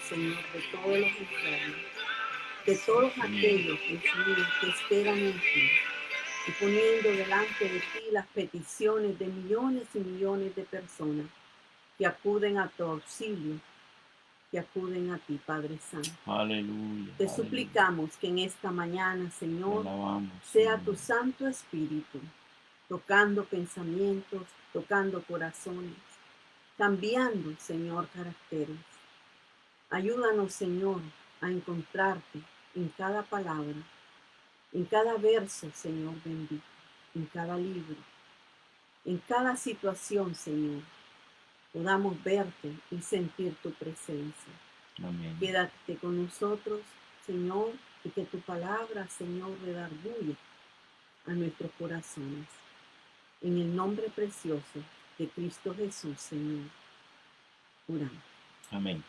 Señor, de todos los enfermos, de todos aquellos, Dios mío, que esperan en ti, y poniendo delante de ti las peticiones de millones y millones de personas que acuden a tu auxilio, que acuden a ti, Padre Santo. Aleluya. Te Aleluya. suplicamos que en esta mañana, Te Señor, alabamos, sea Señor. tu Santo Espíritu tocando pensamientos, tocando corazones, cambiando, Señor, caracteres. Ayúdanos, Señor, a encontrarte en cada palabra, en cada verso, Señor bendito, en cada libro, en cada situación, Señor. Podamos verte y sentir tu presencia. Amén. Quédate con nosotros, Señor, y que tu palabra, Señor, redarguya a nuestros corazones. En el nombre precioso de Cristo Jesús, Señor, oramos. Amén.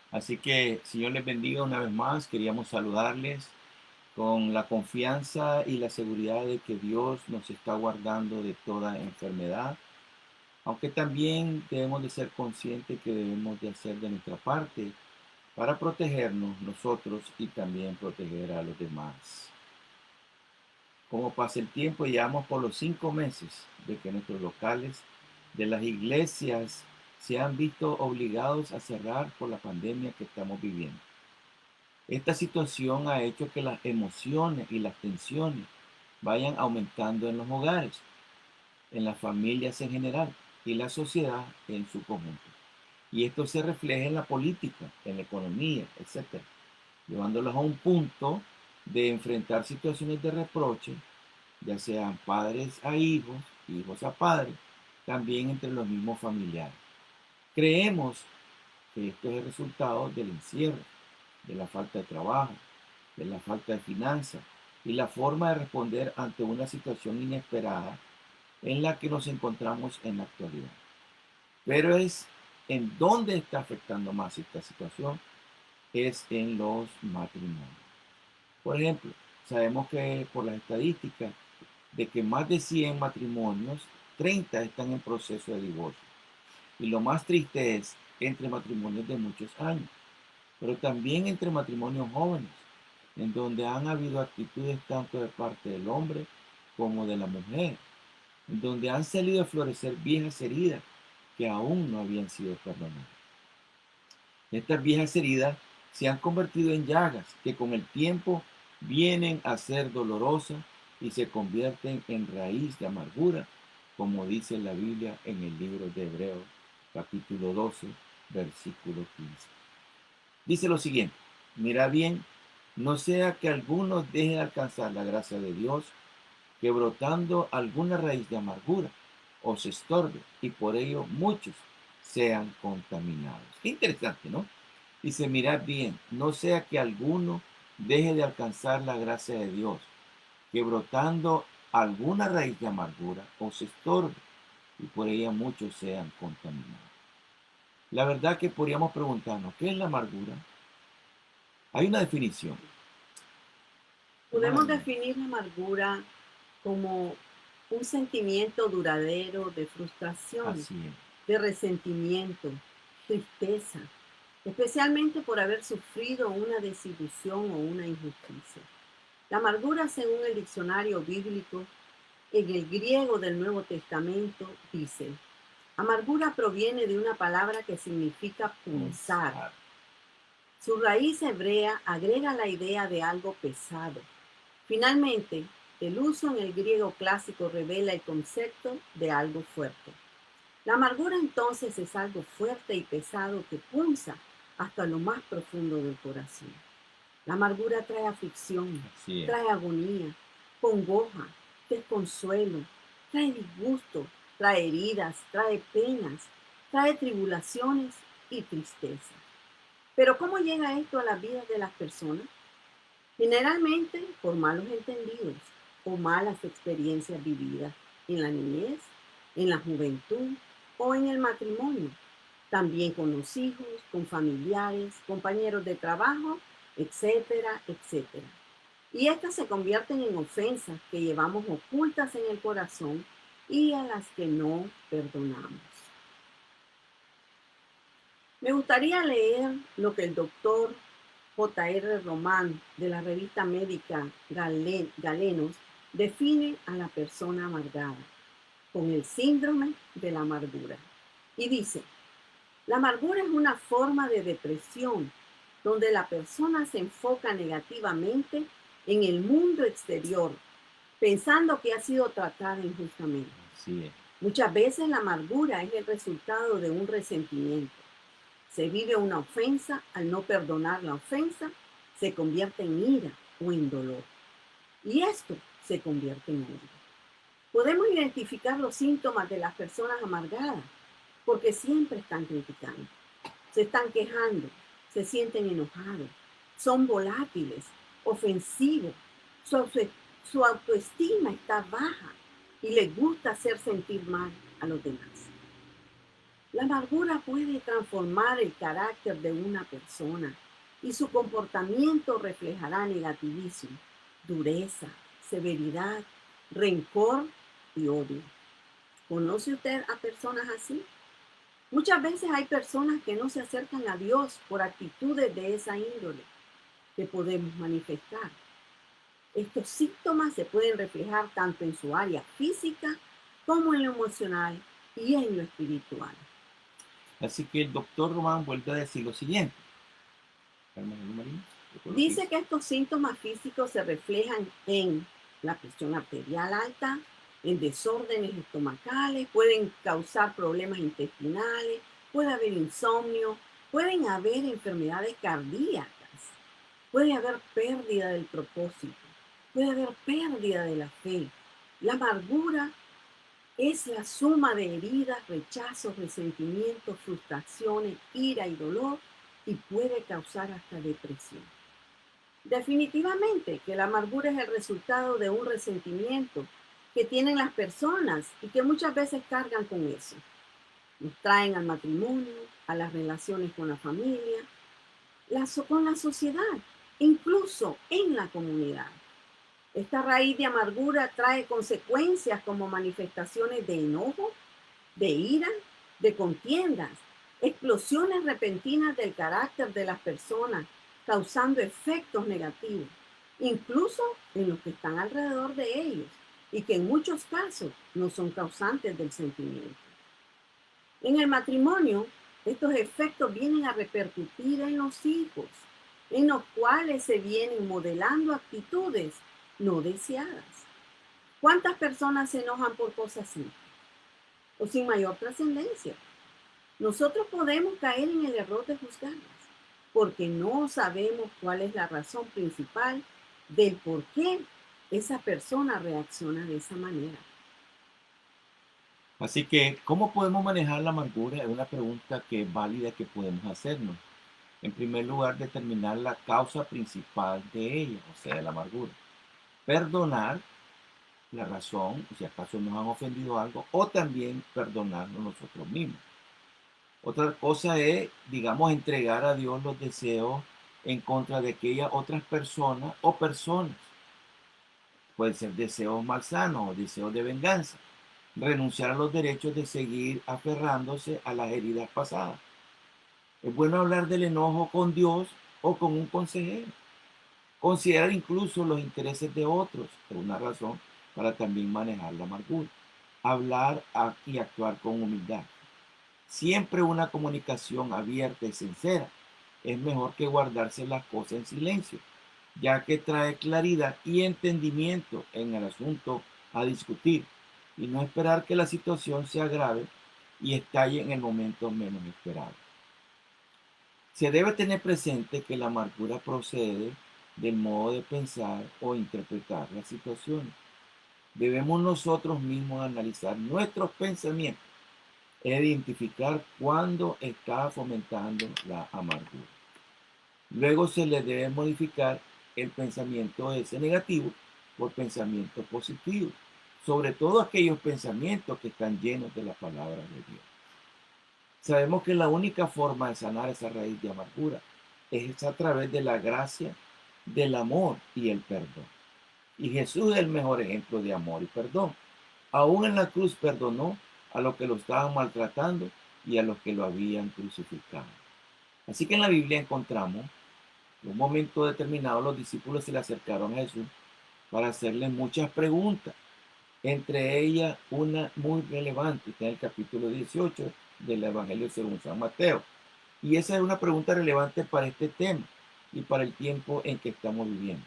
Así que, Señor les bendiga una vez más. Queríamos saludarles con la confianza y la seguridad de que Dios nos está guardando de toda enfermedad, aunque también debemos de ser conscientes que debemos de hacer de nuestra parte para protegernos nosotros y también proteger a los demás. Como pasa el tiempo, llevamos por los 5 meses de que nuestros locales de las iglesias se han visto obligados a cerrar por la pandemia que estamos viviendo. Esta situación ha hecho que las emociones y las tensiones vayan aumentando en los hogares, en las familias en general y la sociedad en su conjunto. Y esto se refleja en la política, en la economía, etcétera, llevándolos a un punto de enfrentar situaciones de reproche, ya sean padres a hijos, hijos a padres, también entre los mismos familiares. Creemos que esto es el resultado del encierro, de la falta de trabajo, de la falta de finanzas y la forma de responder ante una situación inesperada en la que nos encontramos en la actualidad. Pero es en dónde está afectando más esta situación, es en los matrimonios. Por ejemplo, sabemos que por las estadísticas, de que más de 100 matrimonios, 30 están en proceso de divorcio. Y lo más triste es entre matrimonios de muchos años, pero también entre matrimonios jóvenes, en donde han habido actitudes tanto de parte del hombre como de la mujer, en donde han salido a florecer viejas heridas que aún no habían sido perdonadas. Estas viejas heridas se han convertido en llagas que con el tiempo vienen a ser dolorosas y se convierten en raíz de amargura, como dice la Biblia en el libro de Hebreos, capítulo 12, versículo 15. Dice lo siguiente: mira bien, no sea que alguno deje de alcanzar la gracia de Dios, que brotando alguna raíz de amargura os estorbe y por ello muchos sean contaminados. Qué interesante, ¿no? Dice, mirad bien, no sea que alguno deje de alcanzar la gracia de Dios, que brotando alguna raíz de amargura os estorbe y por ella muchos sean contaminados. La verdad que podríamos preguntarnos, ¿qué es la amargura? Hay una definición. Podemos definir la amargura como un sentimiento duradero de frustración, Así es. de resentimiento, tristeza, especialmente por haber sufrido una desilusión o una injusticia. La amargura, según el diccionario bíblico, en el griego del Nuevo Testamento, dice: amargura proviene de una palabra que significa punzar. Su raíz hebrea agrega la idea de algo pesado. Finalmente, el uso en el griego clásico revela el concepto de algo fuerte. La amargura entonces es algo fuerte y pesado que punza hasta lo más profundo del corazón. La amargura trae aflicción, trae agonía, congoja, desconsuelo, trae disgusto, trae heridas, trae penas, trae tribulaciones y tristeza. Pero ¿cómo llega esto a las vidas de las personas? Generalmente por malos entendidos o malas experiencias vividas en la niñez, en la juventud o en el matrimonio. También con los hijos, con familiares, compañeros de trabajo, etcétera, etcétera. Y estas se convierten en ofensas que llevamos ocultas en el corazón y a las que no perdonamos. Me gustaría leer lo que el doctor J.R. Román de la revista médica Galenos define a la persona amargada con el síndrome de la amargura. Y dice, la amargura es una forma de depresión donde la persona se enfoca negativamente en el mundo exterior, pensando que ha sido tratada injustamente. Así es. Muchas veces la amargura es el resultado de un resentimiento. Se vive una ofensa, al no perdonar la ofensa, se convierte en ira o en dolor. Y esto se convierte en odio. Podemos identificar los síntomas de las personas amargadas porque siempre están criticando, se están quejando, se sienten enojados, son volátiles, ofensivos, su autoestima está baja y les gusta hacer sentir mal a los demás. La amargura puede transformar el carácter de una persona y su comportamiento reflejará negativismo, dureza, severidad, rencor y odio. ¿Conoce usted a personas así? Muchas veces hay personas que no se acercan a Dios por actitudes de esa índole que podemos manifestar. Estos síntomas se pueden reflejar tanto en su área física como en lo emocional y en lo espiritual. Así que el doctor Román vuelve a decir lo siguiente. Dice que estos síntomas físicos se reflejan en la presión arterial alta, en desórdenes estomacales, pueden causar problemas intestinales, puede haber insomnio, pueden haber enfermedades cardíacas, puede haber pérdida del propósito, puede haber pérdida de la fe. La amargura es la suma de heridas, rechazos, resentimientos, frustraciones, ira y dolor y puede causar hasta depresión. Definitivamente que la amargura es el resultado de un resentimiento que tienen las personas y que muchas veces cargan con eso. Nos traen al matrimonio, a las relaciones con la familia, con la sociedad, incluso en la comunidad. Esta raíz de amargura trae consecuencias como manifestaciones de enojo, de ira, de contiendas, explosiones repentinas del carácter de las personas, causando efectos negativos, incluso en los que están alrededor de ellos, y que en muchos casos no son causantes del sentimiento. En el matrimonio, estos efectos vienen a repercutir en los hijos, en los cuales se vienen modelando actitudes no deseadas. ¿Cuántas personas se enojan por cosas simples o sin mayor trascendencia? Nosotros podemos caer en el error de juzgarlas porque no sabemos cuál es la razón principal del por qué esa persona reacciona de esa manera. Así que, ¿cómo podemos manejar la amargura? Es una pregunta que es válida que podemos hacernos. En primer lugar, determinar la causa principal de ella, o sea, de la amargura. Perdonar la razón, si acaso nos han ofendido algo, o también perdonarnos nosotros mismos. Otra cosa es, digamos, entregar a Dios los deseos en contra de aquellas otras personas o personas. Pueden ser deseos malsanos o deseos de venganza. Renunciar a los derechos de seguir aferrándose a las heridas pasadas. Es bueno hablar del enojo con Dios o con un consejero. Considerar incluso los intereses de otros es una razón para también manejar la amargura. Hablar y actuar con humildad. Siempre una comunicación abierta y sincera es mejor que guardarse las cosas en silencio, ya que trae claridad y entendimiento en el asunto a discutir y no esperar que la situación se agrave y estalle en el momento menos esperado. Se debe tener presente que la amargura procede del modo de pensar o interpretar las situaciones. Debemos nosotros mismos analizar nuestros pensamientos e identificar cuándo está fomentando la amargura. Luego se le debe modificar el pensamiento ese negativo por pensamientos positivos, sobre todo aquellos pensamientos que están llenos de la palabra de Dios. Sabemos que la única forma de sanar esa raíz de amargura es a través de la gracia, del amor y el perdón. Y Jesús es el mejor ejemplo de amor y perdón. Aún en la cruz perdonó a los que lo estaban maltratando y a los que lo habían crucificado. Así que en la Biblia encontramos, en un momento determinado, los discípulos se le acercaron a Jesús para hacerle muchas preguntas, entre ellas una muy relevante, que es el capítulo 18 del Evangelio según San Mateo. Y esa es una pregunta relevante para este tema y para el tiempo en que estamos viviendo,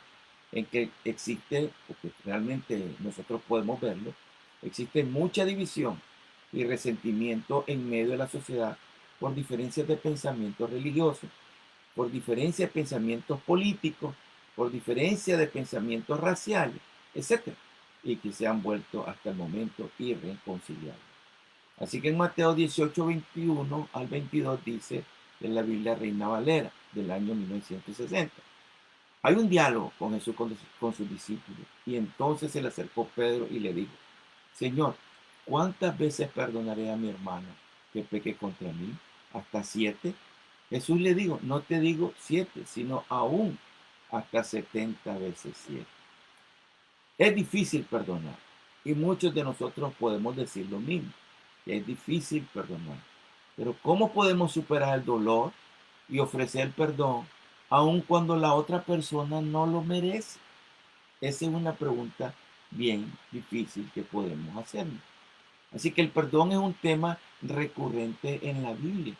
en que existe, porque realmente nosotros podemos verlo, existe mucha división y resentimiento en medio de la sociedad por diferencias de pensamientos religiosos, por diferencias de pensamientos políticos, por diferencias de pensamientos raciales, etcétera, y que se han vuelto hasta el momento irreconciliables. Así que en Mateo 18, 21 al 22 dice en la Biblia Reina Valera del año 1960. Hay un diálogo con Jesús con sus discípulos y entonces se le acercó Pedro y le dijo, Señor, ¿cuántas veces perdonaré a mi hermano que peque contra mí? ¿Hasta 7? Jesús le dijo, no te digo 7, sino aún hasta 70 veces 7. Es difícil perdonar y muchos de nosotros podemos decir lo mismo, que es difícil perdonar. Pero ¿cómo podemos superar el dolor y ofrecer perdón aun cuando la otra persona no lo merece? Esa es una pregunta bien difícil que podemos hacernos. Así que el perdón es un tema recurrente en la Biblia.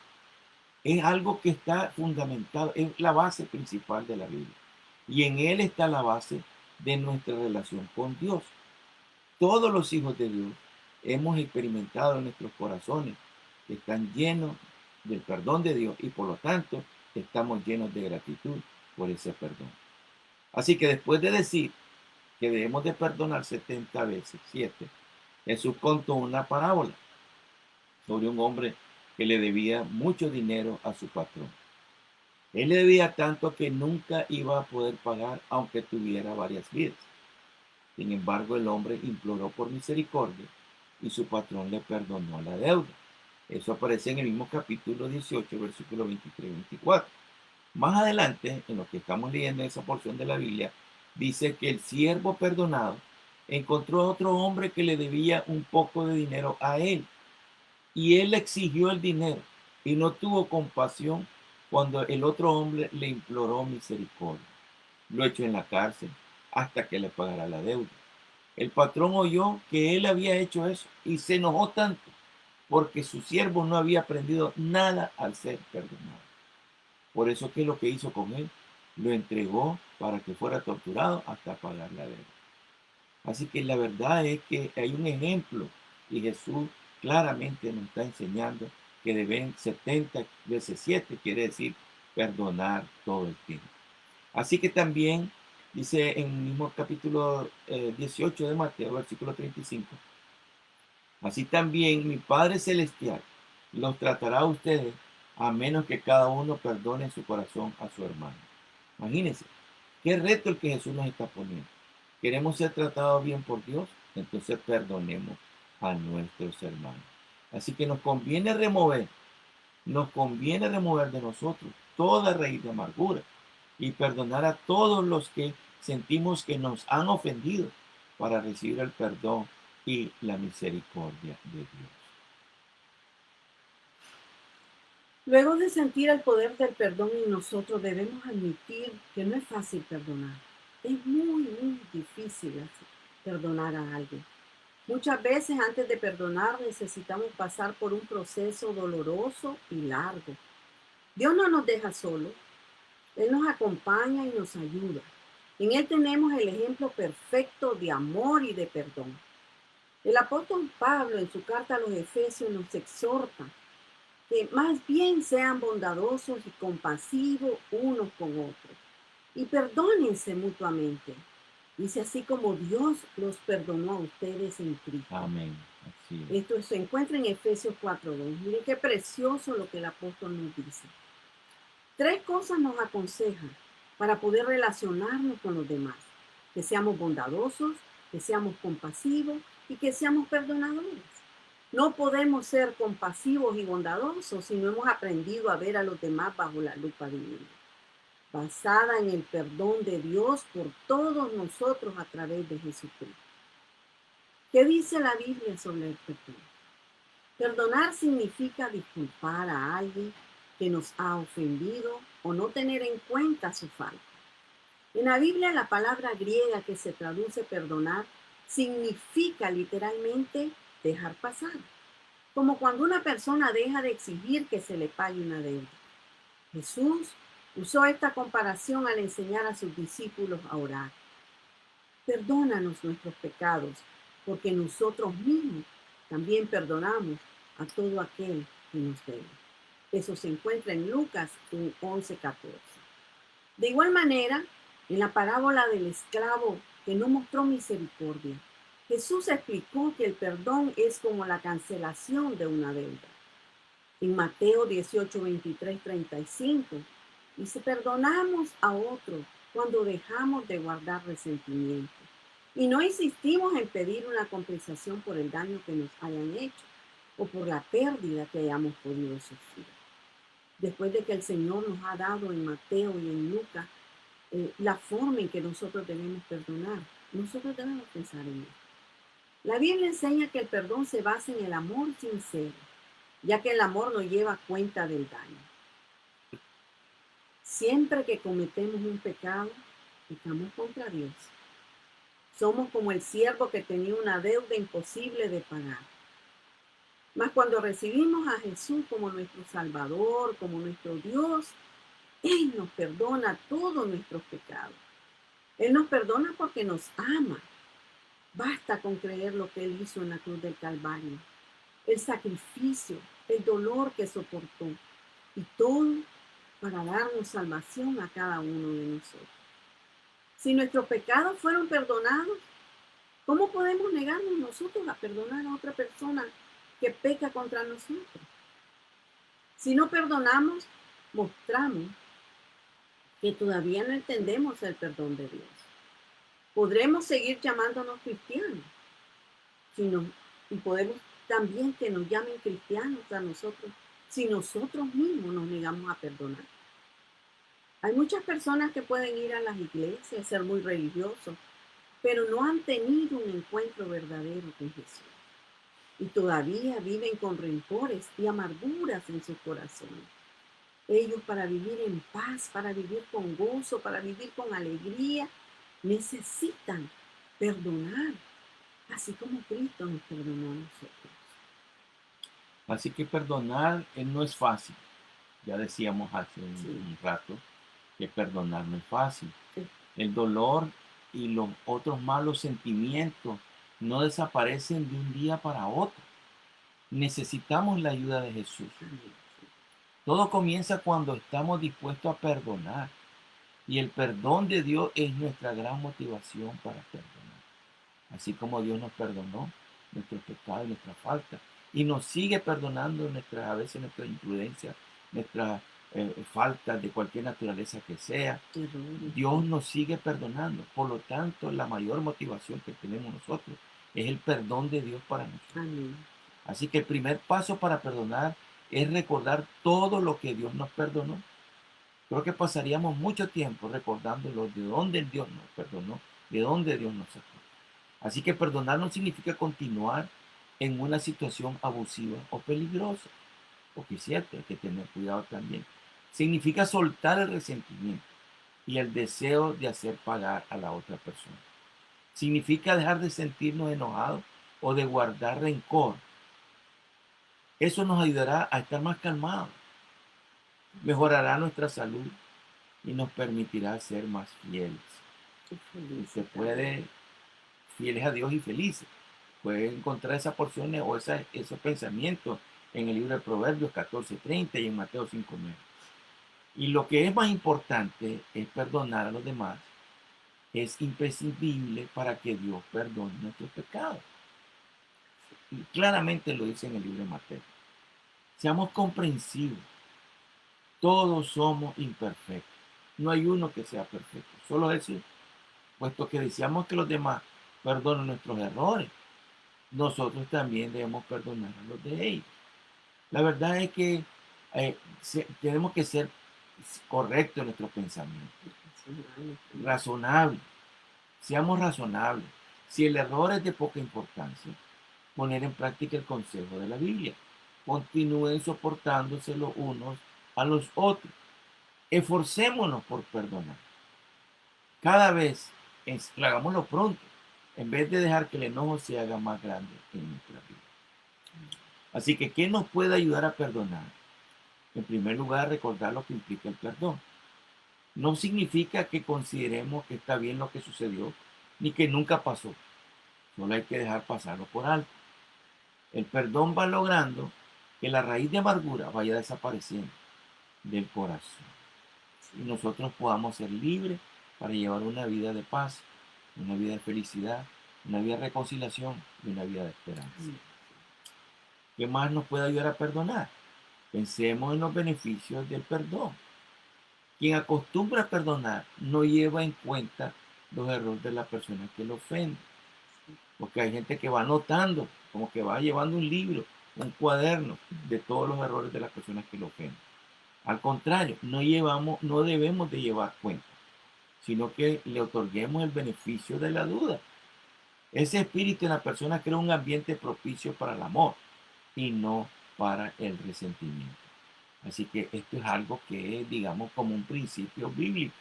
Es algo que está fundamentado, es la base principal de la Biblia. Y en él está la base de nuestra relación con Dios. Todos los hijos de Dios hemos experimentado en nuestros corazones que están llenos del perdón de Dios y por lo tanto estamos llenos de gratitud por ese perdón. Así que después de decir que debemos de perdonar 70 veces, 7, Jesús contó una parábola sobre un hombre que le debía mucho dinero a su patrón. Él le debía tanto que nunca iba a poder pagar aunque tuviera varias vidas. Sin embargo, el hombre imploró por misericordia y su patrón le perdonó la deuda. Eso aparece en el mismo capítulo 18, versículos 23 y 24. Más adelante, en lo que estamos leyendo en esa porción de la Biblia, dice que el siervo perdonado encontró a otro hombre que le debía un poco de dinero a él y él exigió el dinero y no tuvo compasión cuando el otro hombre le imploró misericordia. Lo echó en la cárcel hasta que le pagara la deuda. El patrón oyó que él había hecho eso y se enojó tanto porque su siervo no había aprendido nada al ser perdonado. Por eso, ¿qué es lo que hizo con él? Lo entregó para que fuera torturado hasta pagar la deuda. Así que la verdad es que hay un ejemplo y Jesús claramente nos está enseñando que deben 70 veces 7, quiere decir perdonar todo el tiempo. Así que también dice en el mismo capítulo 18 de Mateo, versículo 35, así también mi Padre Celestial los tratará a ustedes a menos que cada uno perdone en su corazón a su hermano. Imagínense, qué reto el que Jesús nos está poniendo. ¿Queremos ser tratados bien por Dios? Entonces perdonemos a nuestros hermanos. Así que nos conviene remover de nosotros toda raíz de amargura y perdonar a todos los que sentimos que nos han ofendido para recibir el perdón y la misericordia de Dios. Luego de sentir el poder del perdón en nosotros, debemos admitir que no es fácil perdonar. Es muy difícil perdonar a alguien. Muchas veces antes de perdonar necesitamos pasar por un proceso doloroso y largo. Dios no nos deja solos. Él nos acompaña y nos ayuda. En Él tenemos el ejemplo perfecto de amor y de perdón. El apóstol Pablo en su carta a los Efesios nos exhorta que más bien sean bondadosos y compasivos unos con otros y perdónense mutuamente. Dice así como Dios los perdonó a ustedes en Cristo. Amén. Así es. Esto se encuentra en Efesios 4:2. Miren qué precioso lo que el apóstol nos dice. 3 cosas nos aconsejan para poder relacionarnos con los demás. Que seamos bondadosos, que seamos compasivos y que seamos perdonadores. No podemos ser compasivos y bondadosos si no hemos aprendido a ver a los demás bajo la lupa divina, basada en el perdón de Dios por todos nosotros a través de Jesucristo. ¿Qué dice la Biblia sobre el perdón? Perdonar significa disculpar a alguien que nos ha ofendido o no tener en cuenta su falta. En la Biblia la palabra griega que se traduce perdonar significa literalmente dejar pasar, como cuando una persona deja de exigir que se le pague una deuda. Jesús usó esta comparación al enseñar a sus discípulos a orar. Perdónanos nuestros pecados, porque nosotros mismos también perdonamos a todo aquel que nos debe. Eso se encuentra en Lucas 11:14. De igual manera, en la parábola del esclavo que no mostró misericordia, Jesús explicó que el perdón es como la cancelación de una deuda. En Mateo 18:23-35, dice, perdonamos a otros cuando dejamos de guardar resentimiento y no insistimos en pedir una compensación por el daño que nos hayan hecho o por la pérdida que hayamos podido sufrir. Después de que el Señor nos ha dado en Mateo y en Lucas la forma en que nosotros debemos perdonar, nosotros debemos pensar en esto. La Biblia enseña que el perdón se basa en el amor sincero, ya que el amor no lleva cuenta del daño. Siempre que cometemos un pecado, pecamos contra Dios. Somos como el siervo que tenía una deuda imposible de pagar. Mas cuando recibimos a Jesús como nuestro Salvador, como nuestro Dios, Él nos perdona todos nuestros pecados. Él nos perdona porque nos ama. Basta con creer lo que Él hizo en la cruz del Calvario, el sacrificio, el dolor que soportó y todo para darnos salvación a cada uno de nosotros. Si nuestros pecados fueron perdonados, ¿cómo podemos negarnos nosotros a perdonar a otra persona que peca contra nosotros? Si no perdonamos, mostramos que todavía no entendemos el perdón de Dios. Podremos seguir llamándonos cristianos y podemos también que nos llamen cristianos a nosotros si nosotros mismos nos negamos a perdonar. Hay muchas personas que pueden ir a las iglesias, ser muy religiosos, pero no han tenido un encuentro verdadero con Jesús. Y todavía viven con rencores y amarguras en sus corazones. Ellos, para vivir en paz, para vivir con gozo, para vivir con alegría, necesitan perdonar, así como Cristo nos perdonó a nosotros. Así que perdonar no es fácil. Ya decíamos hace un rato que perdonar no es fácil. Sí. El dolor y los otros malos sentimientos no desaparecen de un día para otro. Necesitamos la ayuda de Jesús. Todo comienza cuando estamos dispuestos a perdonar. Y el perdón de Dios es nuestra gran motivación para perdonar. Así como Dios nos perdonó nuestros pecados, nuestras faltas. Y nos sigue perdonando a veces nuestra imprudencia, nuestras faltas de cualquier naturaleza que sea. Dios nos sigue perdonando. Por lo tanto, la mayor motivación que tenemos nosotros es el perdón de Dios para nosotros. Amén. Así que el primer paso para perdonar es recordar todo lo que Dios nos perdonó. Creo que pasaríamos mucho tiempo recordándolo de dónde Dios nos perdonó, de dónde Dios nos sacó. Así que perdonar no significa continuar en una situación abusiva o peligrosa, porque es cierto, hay que tener cuidado también. Significa soltar el resentimiento y el deseo de hacer pagar a la otra persona. Significa dejar de sentirnos enojados o de guardar rencor. Eso nos ayudará a estar más calmados, mejorará nuestra salud y nos permitirá ser más fieles. Se puede fieles a Dios y felices. Puedes encontrar esas porciones o esos pensamientos en el libro de Proverbios 14:30 y en Mateo 5:9. Y lo que es más importante es perdonar a los demás. Es imprescindible para que Dios perdone nuestros pecados. Y claramente lo dice en el libro de Mateo. Seamos comprensivos. Todos somos imperfectos. No hay uno que sea perfecto. Solo Jesús. Puesto que deseamos que los demás perdonen nuestros errores, nosotros también debemos perdonar a los de ellos. La verdad es que tenemos que ser correctos en nuestro pensamiento. Razonable. Seamos razonables. Si el error es de poca importancia, poner en práctica el consejo de la Biblia. Continúen soportándose los unos a los otros. Esforcémonos por perdonar. Cada vez hagámoslo pronto, en vez de dejar que el enojo se haga más grande en nuestra vida. Así que, ¿qué nos puede ayudar a perdonar? En primer lugar, recordar lo que implica el perdón. No significa que consideremos que está bien lo que sucedió, ni que nunca pasó. Solo hay que dejar pasarlo por alto. El perdón va logrando que la raíz de amargura vaya desapareciendo del corazón y nosotros podamos ser libres para llevar una vida de paz, una vida de felicidad, una vida de reconciliación y una vida de esperanza. ¿Qué más nos puede ayudar a perdonar? Pensemos en los beneficios del perdón. Quien acostumbra a perdonar no lleva en cuenta los errores de la persona que lo ofende. Porque hay gente que va anotando, como que va llevando un libro, un cuaderno de todos los errores de las personas que lo ofenden. Al contrario, no debemos de llevar cuenta, sino que le otorguemos el beneficio de la duda. Ese espíritu en la persona crea un ambiente propicio para el amor y no para el resentimiento. Así que esto es algo que es, digamos, como un principio bíblico.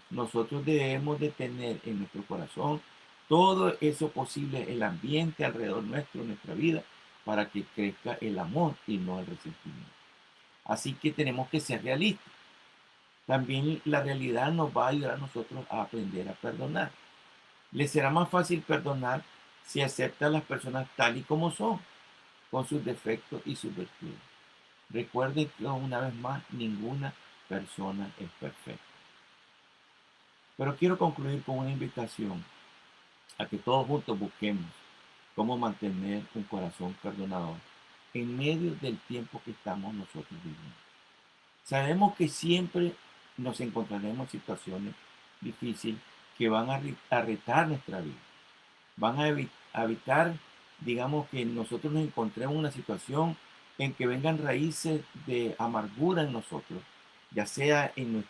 Nosotros debemos de tener en nuestro corazón todo eso posible, el ambiente alrededor nuestro, nuestra vida, para que crezca el amor y no el resentimiento. Así que tenemos que ser realistas. También la realidad nos va a ayudar a nosotros a aprender a perdonar. Les será más fácil perdonar si acepta a las personas tal y como son, con sus defectos y sus virtudes. Recuerden que una vez más, ninguna persona es perfecta. Pero quiero concluir con una invitación a que todos juntos busquemos cómo mantener un corazón perdonador en medio del tiempo que estamos nosotros viviendo. Sabemos que siempre nos encontraremos en situaciones difíciles que van a retar nuestra vida. Van a evitar, digamos, que nosotros nos encontremos en una situación en que vengan raíces de amargura en nosotros, ya sea en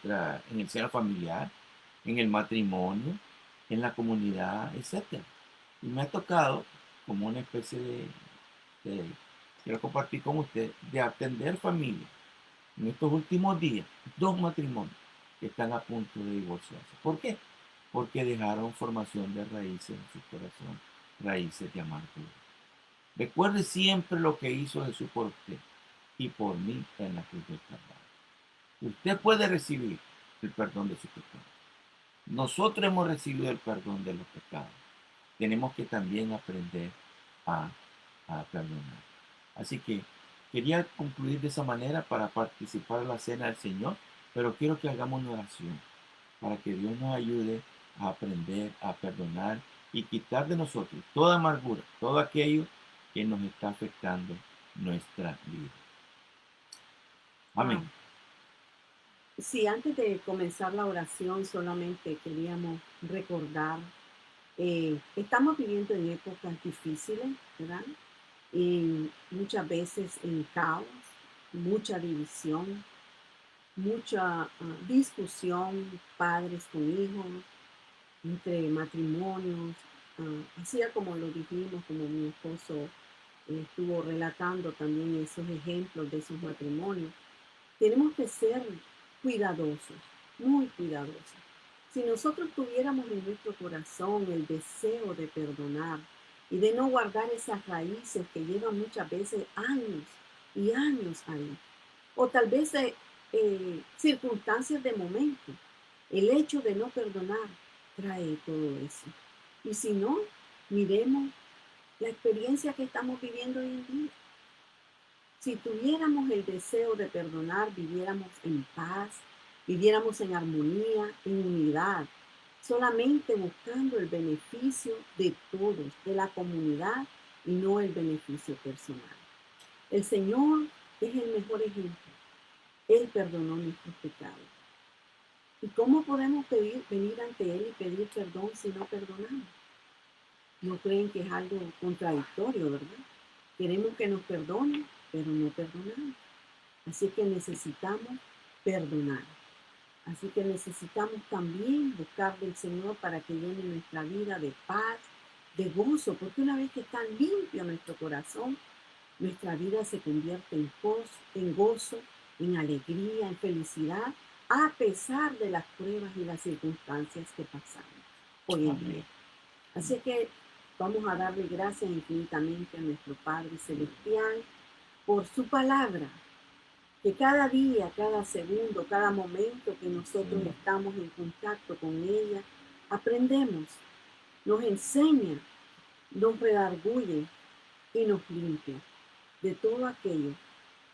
el seno familiar, en el matrimonio, en la comunidad, etc. Y me ha tocado, como una especie quiero compartir con usted, de atender familias en estos últimos días, 2 matrimonios que están a punto de divorciarse. ¿Por qué? Porque dejaron formación de raíces en su corazón, raíces de amargura. Recuerde siempre lo que hizo Jesús por usted y por mí en la cruz del Calvario. Usted puede recibir el perdón de sus pecados. Nosotros hemos recibido el perdón de los pecados. Tenemos que también aprender a, a perdonar. Así que quería concluir de esa manera para participar en la cena del Señor, pero quiero que hagamos una oración para que Dios nos ayude a aprender a perdonar y quitar de nosotros toda amargura, todo aquello que nos está afectando nuestra vida. Amén. Sí, antes de comenzar la oración, solamente queríamos recordar, estamos viviendo en épocas difíciles, ¿verdad? Y muchas veces en caos, mucha división, mucha discusión, padres con hijos, entre matrimonios, así como lo dijimos, como mi esposo estuvo relatando también esos ejemplos de esos matrimonios. Tenemos que ser cuidadosos, muy cuidadosos. Si nosotros tuviéramos en nuestro corazón el deseo de perdonar y de no guardar esas raíces que llevan muchas veces años y años ahí, o tal vez circunstancias de momento, el hecho de no perdonar trae todo eso. Y si no, miremos la experiencia que estamos viviendo hoy en día. Si tuviéramos el deseo de perdonar, viviéramos en paz, viviéramos en armonía, en unidad, solamente buscando el beneficio de todos, de la comunidad y no el beneficio personal. El Señor es el mejor ejemplo. Él perdonó nuestros pecados. ¿Y cómo podemos venir ante Él y pedir perdón si no perdonamos? ¿No creen que es algo contradictorio, verdad? Queremos que nos perdonen, pero no perdonamos. Así que necesitamos perdonar. Así que necesitamos también buscar del Señor para que llene nuestra vida de paz, de gozo, porque una vez que está limpio nuestro corazón, nuestra vida se convierte en gozo, en alegría, en felicidad, a pesar de las pruebas y las circunstancias que pasamos hoy en día. Amén. Así que vamos a darle gracias infinitamente a nuestro Padre Celestial por su palabra, que cada día, cada segundo, cada momento que nosotros Sí. estamos en contacto con ella, aprendemos, nos enseña, nos redarguye y nos limpia de todo aquello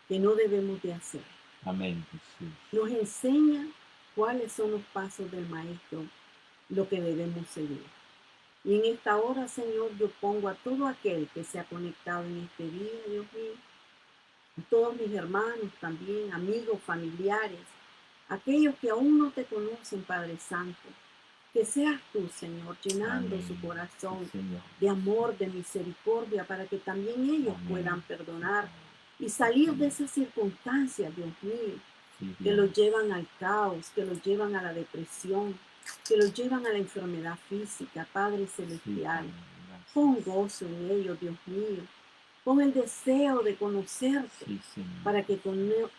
que no debemos de hacer. Amén, Jesús. Nos enseña cuáles son los pasos del Maestro, lo que debemos seguir. Y en esta hora, Señor, yo pongo a todo aquel que se ha conectado en este día, Dios mío, a todos mis hermanos también, amigos, familiares, aquellos que aún no te conocen, Padre Santo, que seas tú, Señor, llenando Amén. su corazón Sí, Señor. de amor, de misericordia, para que también ellos Amén. puedan perdonar Sí, y salir de Señor. esas circunstancias, Dios mío, Sí, que Dios. los llevan al caos, que los llevan a la depresión, que los llevan a la enfermedad física, Padre Sí, Celestial. Padre, gracias. Pon gozo en ellos, Dios mío. Pon el deseo de conocerte Sí, Señor. para que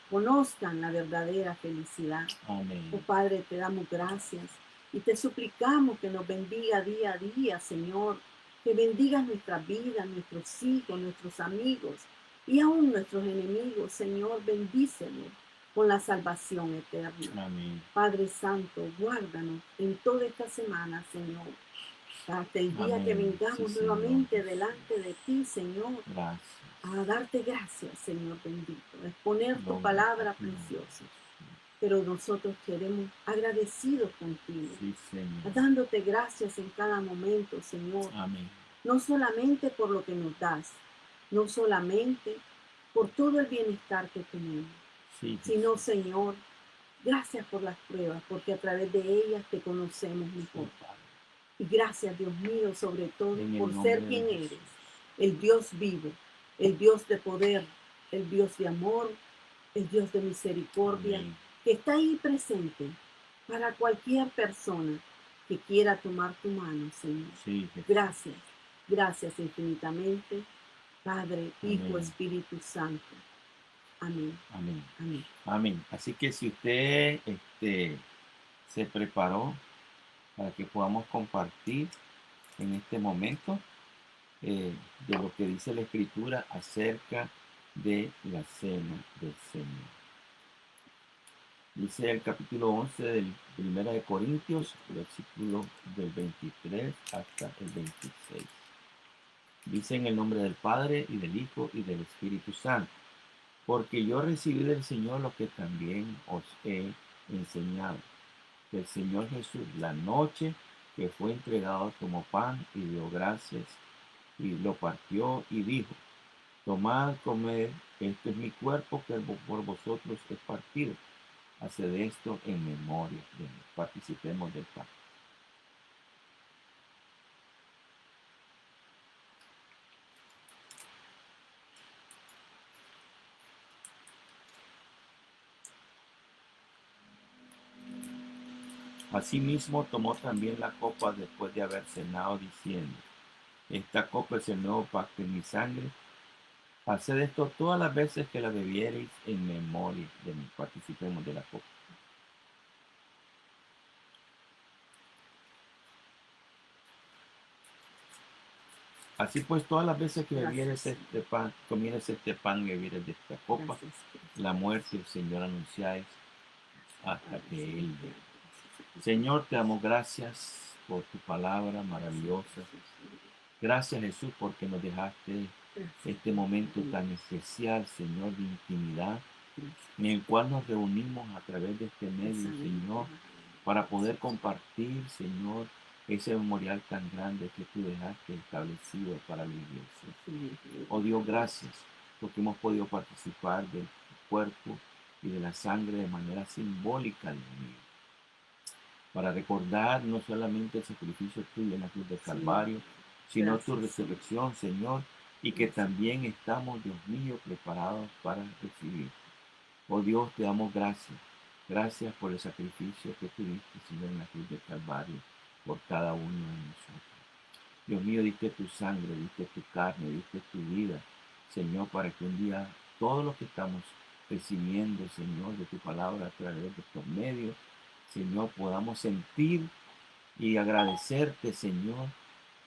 conozcan la verdadera felicidad. Amén. Oh Padre, te damos gracias y te suplicamos que nos bendiga día a día, Señor. Que bendigas nuestras vidas, nuestros hijos, nuestros amigos y aún nuestros enemigos, Señor. Bendícenos con la salvación eterna. Amén. Padre Santo, guárdanos en toda esta semana, Señor, hasta el día que Amén. vengamos Sí, Señor. nuevamente delante de ti, Señor, Gracias. a darte gracias, Señor bendito, a exponer tu Gloria palabra a ti, preciosa. Pero nosotros queremos agradecidos contigo, Sí, Señor. dándote gracias en cada momento, Señor, Amén. no solamente por lo que nos das, no solamente por todo el bienestar que tenemos, Sí, sino, Jesús. Señor, gracias por las pruebas, porque a través de ellas te conocemos mejor. Sí, Padre. Y gracias, Dios mío, sobre todo En el por nombre ser de quien Jesús. eres, el Dios vivo, el Dios de poder, el Dios de amor, el Dios de misericordia, Amén. que está ahí presente para cualquier persona que quiera tomar tu mano, Señor. Sí, Jesús. Gracias, gracias infinitamente, Padre, Hijo, Amén. Espíritu Santo. Amén, Amén. amén. Amén. Así que si usted se preparó para que podamos compartir en este momento de lo que dice la Escritura acerca de la cena del Señor. Dice el capítulo 11 del 1 de Corintios, versículo del 23 hasta el 26. Dice en el nombre del Padre y del Hijo y del Espíritu Santo, porque yo recibí del Señor lo que también os he enseñado. Que el Señor Jesús, la noche que fue entregado, tomó pan y dio gracias y lo partió y dijo, tomad, comed, esto es mi cuerpo que por vosotros es partido. Haced esto en memoria de mí. Participemos del pan. Asimismo tomó también la copa después de haber cenado, diciendo, esta copa es el nuevo pacto en mi sangre. Haced esto todas las veces que la bebiereis en memoria de mí. Participemos de la copa. Así pues, todas las veces que bebieres este pan, comieres este pan y bebieres de esta copa, la muerte del Señor anunciáis hasta que Él venga. Señor, te damos gracias por tu palabra maravillosa. Gracias, Jesús, porque nos dejaste este momento tan especial, Señor, de intimidad, en el cual nos reunimos a través de este medio, Señor, para poder compartir, Señor, ese memorial tan grande que tú dejaste establecido para la iglesia. Oh Dios, gracias, porque hemos podido participar del cuerpo y de la sangre de manera simbólica, Dios mío, para recordar no solamente el sacrificio tuyo en la cruz del Calvario, sino tu resurrección, Señor, y que también estamos, Dios mío, preparados para recibir. Oh Dios, te damos gracias. Gracias por el sacrificio que tuviste, Señor, en la cruz del Calvario, por cada uno de nosotros. Dios mío, diste tu sangre, diste tu carne, diste tu vida, Señor, para que un día todos los que estamos recibiendo, Señor, de tu palabra a través de estos medios. Señor, podamos sentir y agradecerte, Señor,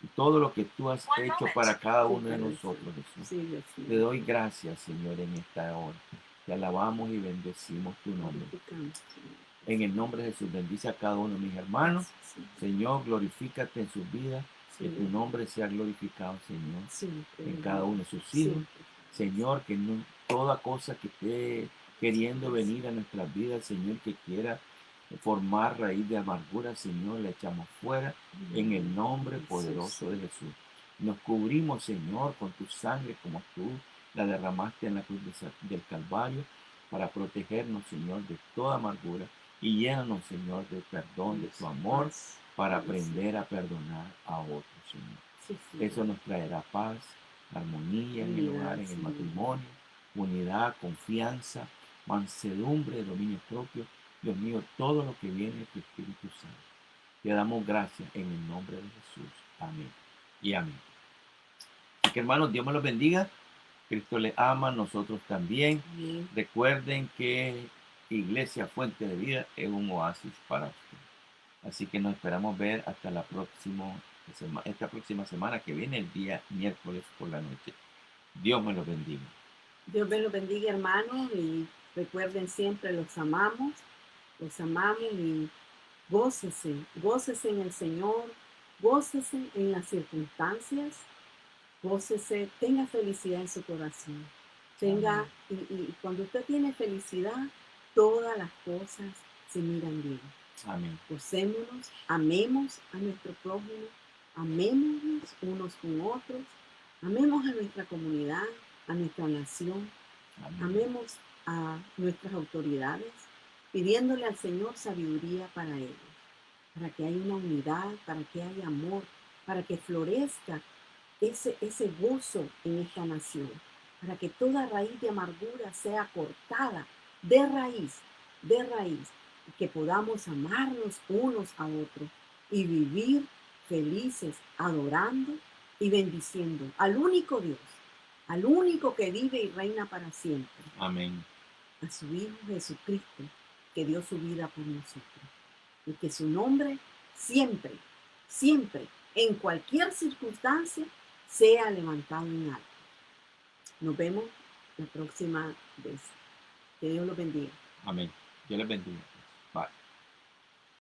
y todo lo que tú has hecho para cada Sí, uno de Padre Santo. nosotros, Jesús. Sí, Dios Te mío. doy gracias, Señor, en esta hora. Te alabamos y bendecimos tu nombre. Glorificamos, Señor. En el nombre de Jesús, bendice a cada uno de mis hermanos. Gracias, Señor. Señor, glorifícate en sus vidas. Que tu Señor. nombre sea glorificado, Señor, Siempre, en Dios cada mío. uno de sus hijos. Siempre. Señor, que toda cosa que esté queriendo venir a nuestras vidas, Señor, que quiera formar raíz de amargura, Señor, la echamos fuera en el nombre poderoso de Jesús. Nos cubrimos, Señor, con tu sangre como tú la derramaste en la cruz del Calvario para protegernos, Señor, de toda amargura y llénanos, Señor, de perdón, de tu amor, para aprender a perdonar a otros, Señor. Eso nos traerá paz, armonía en el hogar, en el matrimonio, unidad, confianza, mansedumbre, dominio propio. Dios mío, todo lo que viene de tu Espíritu Santo. Te damos gracias en el nombre de Jesús. Amén y amén. Así que, hermanos, Dios me los bendiga. Cristo les ama, nosotros también. Amén. Recuerden que Iglesia Fuente de Vida es un oasis para ustedes. Así que nos esperamos ver hasta esta próxima semana que viene, el día miércoles por la noche. Dios me los bendiga. Dios me los bendiga, hermanos, y recuerden siempre, los amamos y gócese en el Señor, gócese en las circunstancias, gócese, tenga felicidad en su corazón, y cuando usted tiene felicidad, todas las cosas se miran bien. Amén. Gocémonos, amemos a nuestro prójimo, amémonos unos con otros, amemos a nuestra comunidad, a nuestra nación, Amén. amemos a nuestras autoridades, pidiéndole al Señor sabiduría para ellos, para que haya una unidad, para que haya amor, para que florezca ese gozo en esta nación, para que toda raíz de amargura sea cortada de raíz, y que podamos amarnos unos a otros y vivir felices, adorando y bendiciendo al único Dios, al único que vive y reina para siempre. Amén. A su Hijo Jesucristo, que dio su vida por nosotros. Y que su nombre siempre, siempre, en cualquier circunstancia, sea levantado en alto. Nos vemos la próxima vez. Que Dios los bendiga. Amén. Dios les bendiga. Bye.